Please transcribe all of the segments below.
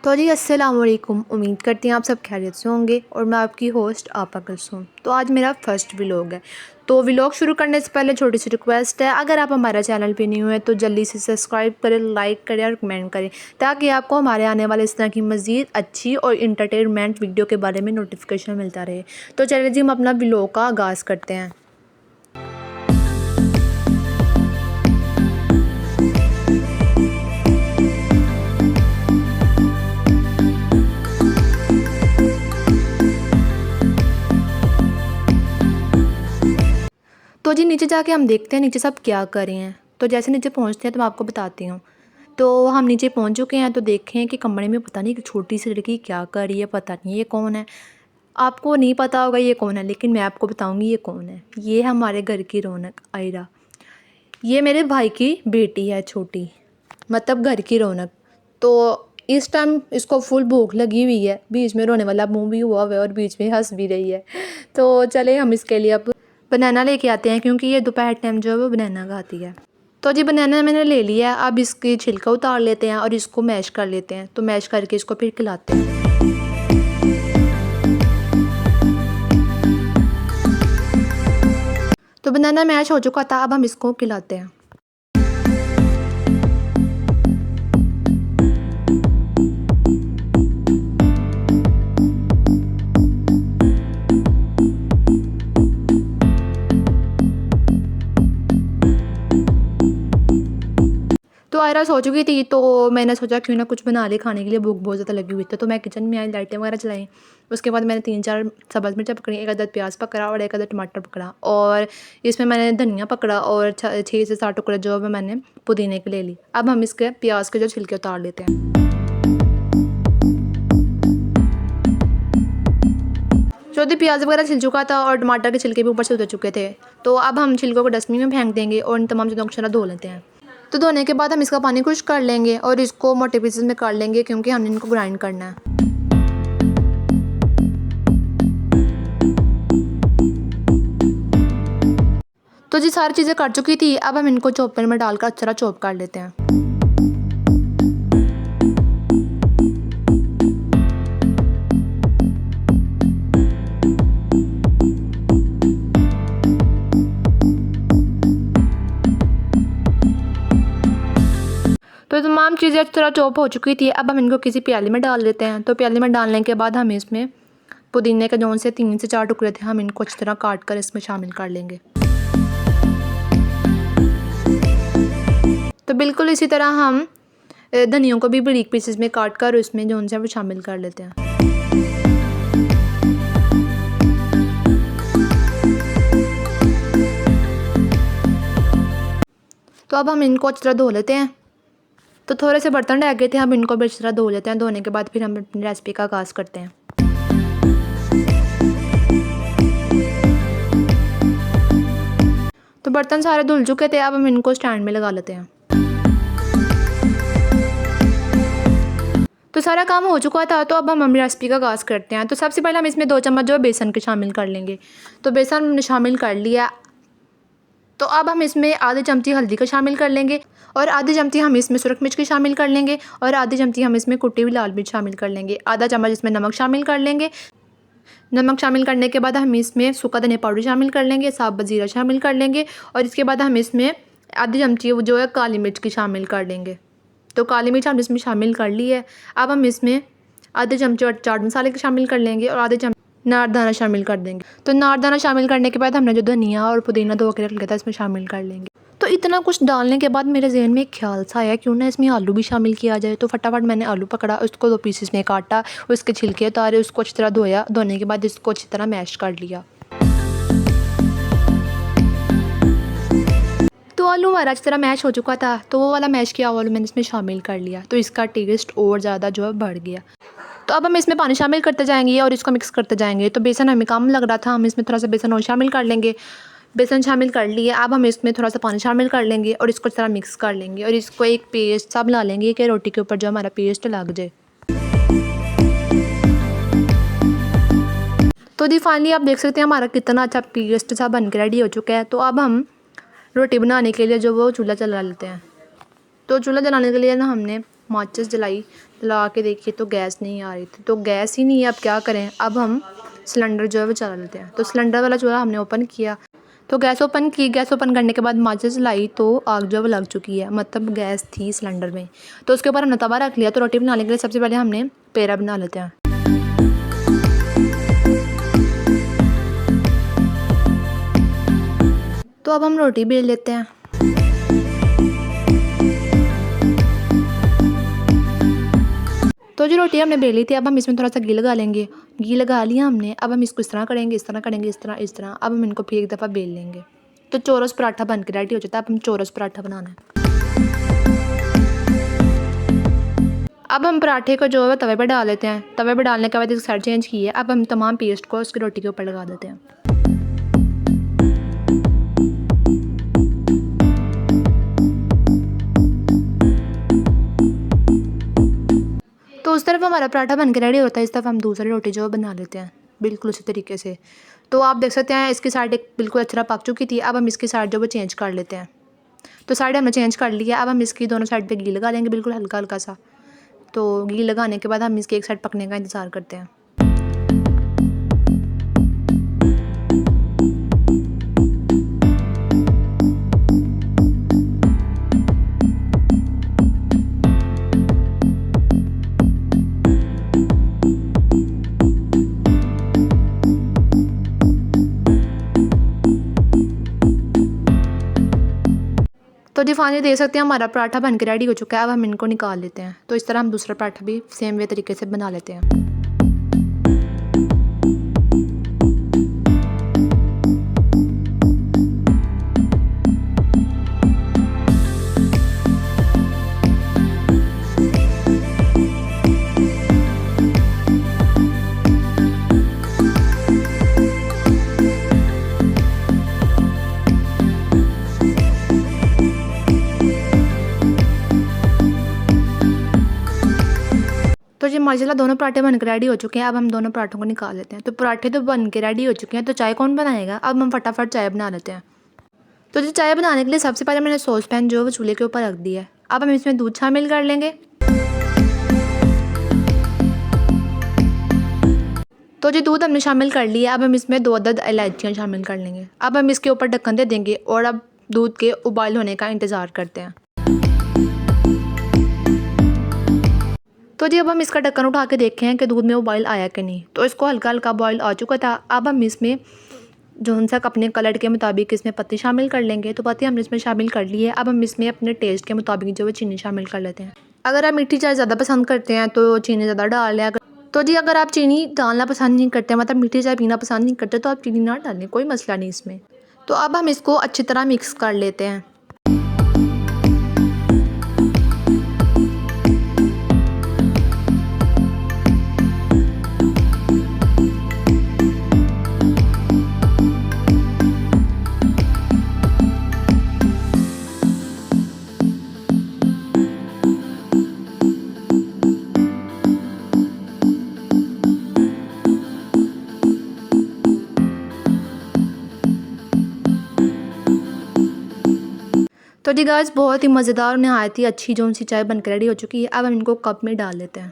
तो जी अस्सलाम वालेकुम। उम्मीद करती हैं आप सब खैरियत से होंगे और मैं आपकी होस्ट आपा कुलसूम। तो आज मेरा फर्स्ट व्लॉग है। तो व्लॉग शुरू करने से पहले छोटी सी रिक्वेस्ट है, अगर आप हमारे चैनल पे न्यू हैं तो जल्दी से सब्सक्राइब करें, लाइक करें और कमेंट करें ताकि आपको हमारे आने वाले इस तरह की मज़ीद अच्छी और इंटरटेनमेंट वीडियो के बारे में नोटिफिकेशन मिलता रहे। तो चलिए जी हम अपना व्लॉग का आगाज़ करते हैं। तो जी नीचे जाके हम देखते हैं नीचे सब क्या कर रहे हैं। तो जैसे नीचे पहुंचते हैं तो मैं आपको बताती हूँ। तो हम नीचे पहुंच चुके हैं तो देखें कि कमरे में पता नहीं कि छोटी सी लड़की क्या कर रही है, पता नहीं ये कौन है। आपको नहीं पता होगा ये कौन है, लेकिन मैं आपको बताऊंगी ये कौन है। ये हमारे घर की रौनक आयरा। ये मेरे भाई की बेटी है छोटी, मतलब घर की रौनक। तो इस टाइम इसको फुल भूख लगी हुई है, बीच में रोने वाला मुंह भी हुआ है और बीच में हंस भी रही है। तो चले हम इसके लिए अब बनाना लेके आते हैं, क्योंकि ये दोपहर टाइम जो है वो बनाना खाती है। तो जी बनाना मैंने ले लिया है, अब इसकी छिलका उतार लेते हैं और इसको मैश कर लेते हैं। तो मैश करके इसको फिर खिलाते हैं। तो बनाना मैश हो चुका था, अब हम इसको खिलाते हैं। तो आयरा सो चुकी थी, तो मैंने सोचा क्यों ना कुछ बना ले खाने के लिए, भूख बहुत ज़्यादा लगी हुई थी। तो मैं किचन में आई, लाइटें वगैरह चलाई। उसके बाद मैंने 3-4 सब्ज़ मिर्चा पकड़ी, एक अदद प्याज पकड़ा और एक अदद टमाटर पकड़ा, और इसमें मैंने धनिया पकड़ा और 6 से 7 टुकड़े जो है मैंने पुदीने के ले ली। अब हम इसके प्याज के जो छिलके उतार लेते हैं। जो भी प्याज वगैरह छिल चुका था और टमाटर के छिलके भी ऊपर से उतर चुके थे, तो अब हम छिलकों को डस्टबिन में फेंक देंगे और इन तमाम चीज़ों को अच्छा धो लेते हैं। तो धोने के बाद हम इसका पानी खुश्क कर लेंगे और इसको मोटे पीसेस में काट लेंगे, क्योंकि हमने इनको ग्राइंड करना है। तो जी सारी चीज़ें कट चुकी थी, अब हम इनको चॉपर में डालकर अच्छा चॉप कर लेते हैं। तो तमाम चीज़ें अच्छी तरह चॉप हो चुकी थी, अब हम इनको किसी प्याली में डाल लेते हैं। तो प्याली में डालने के बाद हम इसमें पुदीने के जौन से 3 से 4 टुकड़े थे, हम इनको अच्छी तरह काट कर इसमें शामिल कर लेंगे। तो बिल्कुल इसी तरह हम धनियों को भी बारीक पीसेस में काट कर उसमें जौन से वो शामिल कर लेते हैं। तो अब हम इनको अच्छी तरह धो लेते हैं। तो थोड़े से बर्तन रह गए थे, हम इनको भी अच्छी तरह धो लेते हैं। धोने के बाद फिर हम अपनी रेसिपी का आगाज़ करते हैं। तो बर्तन सारे धुल चुके थे, अब हम इनको स्टैंड में लगा लेते हैं। तो सारा काम हो चुका था, तो अब हम अपनी रेसिपी का आगाज़ करते हैं। तो सबसे पहले हम इसमें 2 चम्मच जो है बेसन के शामिल कर लेंगे। तो बेसन हमने शामिल कर लिया। तो अब हम इसमें आधी चमची हल्दी का शामिल कर लेंगे और आधी चमची हम इसमें सुरख मिर्च की शामिल कर लेंगे और आधी चमची हम इसमें कुटी हुई लाल मिर्च शामिल कर लेंगे। आधा चम्मच इसमें नमक शामिल कर लेंगे। नमक शामिल करने के बाद हम इसमें सूखा धनिया पाउडर शामिल कर लेंगे, साबुत ज़ीरा शामिल कर लेंगे और इसके बाद हम इसमें आधी चमची जो है काली मिर्च की शामिल कर लेंगे। तो काली मिर्च हमने इसमें शामिल कर ली है। अब हम इसमें आधे चमचे चाट मसाले के शामिल कर लेंगे और आधे चमचे नारदाना शामिल कर देंगे। तो नारदाना शामिल करने के बाद हमने जो धनिया और पुदीना धो के रख लिया था इसमें शामिल कर लेंगे। तो इतना कुछ डालने के बाद मेरे जहन में एक ख्याल सा आया, क्यों ना इसमें आलू भी शामिल किया जाए। तो फटाफट मैंने आलू पकड़ा, उसको 2 पीसेस में काटा, उसके छिलके उतारे, उसको अच्छी तरह धोया। धोने के बाद इसको अच्छी तरह मैश कर लिया। तो आलू हमारा अच्छी तरह मैश हो चुका था, तो वो वाला मैश किया आलू मैंने इसमें शामिल कर लिया। तो इसका टेस्ट और ज़्यादा जो है बढ़ गया। तो अब हम इसमें पानी शामिल करते जाएंगे और इसको मिक्स करते जाएंगे। तो बेसन हमें कम लग रहा था, हम इसमें थोड़ा सा बेसन और शामिल कर लेंगे। बेसन शामिल कर लिए, अब हम इसमें थोड़ा सा पानी शामिल कर लेंगे और इसको अच्छी तरह मिक्स कर लेंगे और इसको एक पेस्ट सा बना लेंगे कि रोटी के ऊपर जो हमारा पेस्ट लग जाए। तो जी फाइनली आप देख सकते हैं हमारा कितना अच्छा पेस्ट सा बन के रेडी हो चुका है। तो अब हम रोटी बनाने के लिए जो वो चूल्हा जला लेते हैं। तो चूल्हा जलाने के लिए ना हमने माचिस जला के देखिए तो गैस नहीं आ रही थी, तो गैस ही नहीं है। अब क्या करें, अब हम सिलेंडर जो है वो चला लेते हैं। तो सिलेंडर वाला चूल्हा हमने ओपन किया, तो गैस ओपन की। गैस ओपन करने के बाद माचिस जलाई तो आग जो है वो लग चुकी है, मतलब गैस थी सिलेंडर में। तो उसके ऊपर हमने तवा रख लिया। तो रोटी बनाने के लिए सबसे पहले हमने पेड़ा बना लेते हैं। तो अब हम रोटी बेल लेते हैं। तो जो रोटी हमने बेली थी, अब हम इसमें थोड़ा सा घी लगा लेंगे। घी लगा लिया हमने। अब हम इसको इस तरह करेंगे, इस तरह करेंगे, इस तरह। अब हम इनको फिर एक दफ़ा बेल लेंगे। तो चौरस पराठा बन के रेडी हो जाता है। अब हम चौरस पराठा बनाना है। अब हम पराठे को जो है तवे पर डाल लेते हैं। तवे पर डालने के बाद इसकी साइड चेंज की है। अब हम तमाम पेस्ट को उसकी रोटी के ऊपर लगा देते हैं। तो उस तरफ हमारा पराठा बन के रेडी होता है, इस तरफ हम दूसरी रोटी जो बना लेते हैं बिल्कुल उसी तरीके से। तो आप देख सकते हैं इसकी साइड एक बिल्कुल अच्छी तरह पक चुकी थी। अब हम इसकी साइड जो वो चेंज कर लेते हैं। तो साइड हमने चेंज कर लिया। अब हम इसकी दोनों साइड पे घी लगा लेंगे, बिल्कुल हल्का हल्का सा। तो घी लगाने के बाद हम इसकी एक साइड पकने का इंतज़ार करते हैं। तो जी फाइनली देख सकते हैं हमारा पराठा बन के रेडी हो चुका है। अब हम इनको निकाल लेते हैं। तो इस तरह हम दूसरा पराठा भी सेम वे तरीके से बना लेते हैं। तो जी माशाल्लाह दोनों पराठे बन के रेडी हो चुके हैं। अब हम दोनों पराठों को निकाल लेते हैं। तो पराठे तो बन के रेडी हो चुके हैं, तो चाय कौन बनाएगा। अब हम फटाफट चाय बना लेते हैं। तो जी चाय बनाने के लिए सबसे पहले मैंने सॉस पैन जो है वो चूल्हे के ऊपर रख दिया है। अब हम इसमें दूध शामिल कर लेंगे। तो जी दूध हमने शामिल कर लिया। अब हम इसमें 2 अदद इलायचियाँ शामिल कर लेंगे। अब हम इसके ऊपर ढक्कन दे देंगे और अब दूध के उबाल होने का इंतज़ार करते हैं। तो जी अब हम इसका ढक्कन उठा के देखें हैं कि दूध में उबाल आया कि नहीं। तो इसको हल्का हल्का बॉयल आ चुका था। अब हम इसमें जो सा अपने कलर के मुताबिक इसमें पत्ती शामिल कर लेंगे। तो पत्ती हमने इसमें शामिल कर ली है। अब हम इसमें अपने टेस्ट के मुताबिक जो है चीनी शामिल कर लेते हैं। अगर आप मीठी चाय ज़्यादा पसंद करते हैं तो चीनी ज़्यादा डाल लें। तो जी अगर आप चीनी डालना पसंद नहीं करते, मतलब मीठी चाय पीना पसंद नहीं करते, तो आप चीनी ना डालें, कोई मसला नहीं इसमें। तो अब हम इसको अच्छी तरह मिक्स कर लेते हैं। तो जी गाइस बहुत ही मज़ेदार और नहायत ही अच्छी जो सी चाय बनकर रेडी हो चुकी है। अब हम इनको कप में डाल लेते हैं।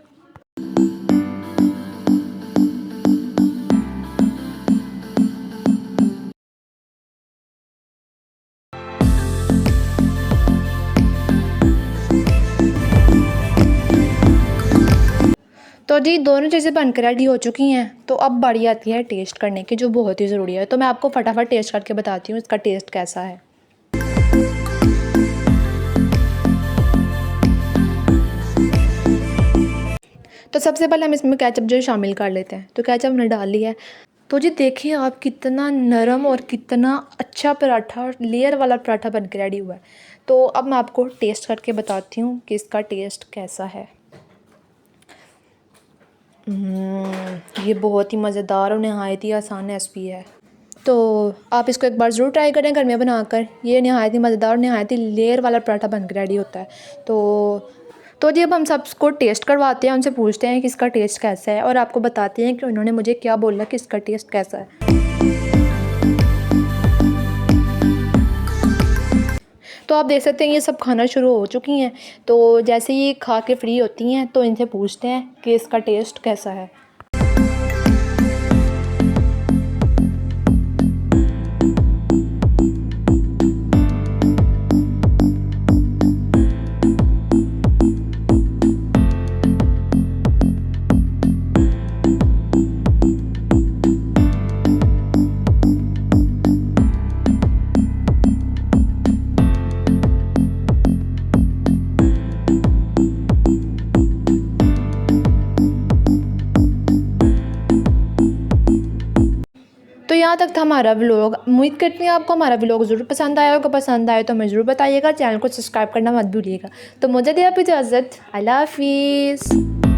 तो जी दोनों चीज़ें बनकर रेडी हो चुकी हैं। तो अब बारी आती है टेस्ट करने की, जो बहुत ही ज़रूरी है। तो मैं आपको फटाफट टेस्ट करके बताती हूँ इसका टेस्ट कैसा है। तो सबसे पहले हम इसमें केचप जो शामिल कर लेते हैं। तो केचप हमने डाल लिया है। तो जी देखिए आप कितना नरम और कितना अच्छा पराठा, लेयर वाला पराठा बन के रेडी हुआ है। तो अब मैं आपको टेस्ट करके बताती हूँ कि इसका टेस्ट कैसा है। ये बहुत ही मज़ेदार और नहायत ही आसान रेसिपी है। तो आप इसको एक बार ज़रूर ट्राई करें घर में बनाकर। ये नहायत ही मज़ेदार और नहायत ही लेयर वाला पराठा बन के रेडी होता है। तो जी अब हम सबको टेस्ट करवाते हैं, उनसे पूछते हैं कि इसका टेस्ट कैसा है और आपको बताते हैं कि उन्होंने मुझे क्या बोला कि इसका टेस्ट कैसा है। तो आप देख सकते हैं ये सब खाना शुरू हो चुकी हैं। तो जैसे ये खा के फ्री होती हैं तो इनसे पूछते हैं कि इसका टेस्ट कैसा है। तो यहाँ तक था हमारा व्लॉग। उम्मीद करती हूँ आपको हमारा व्लॉग ज़रूर पसंद आया होगा। पसंद आए तो हमें ज़रूर बताइएगा। चैनल को सब्सक्राइब करना मत भूलिएगा। तो मुझे दे आप इजाज़त। अल्लाह हाफिज़।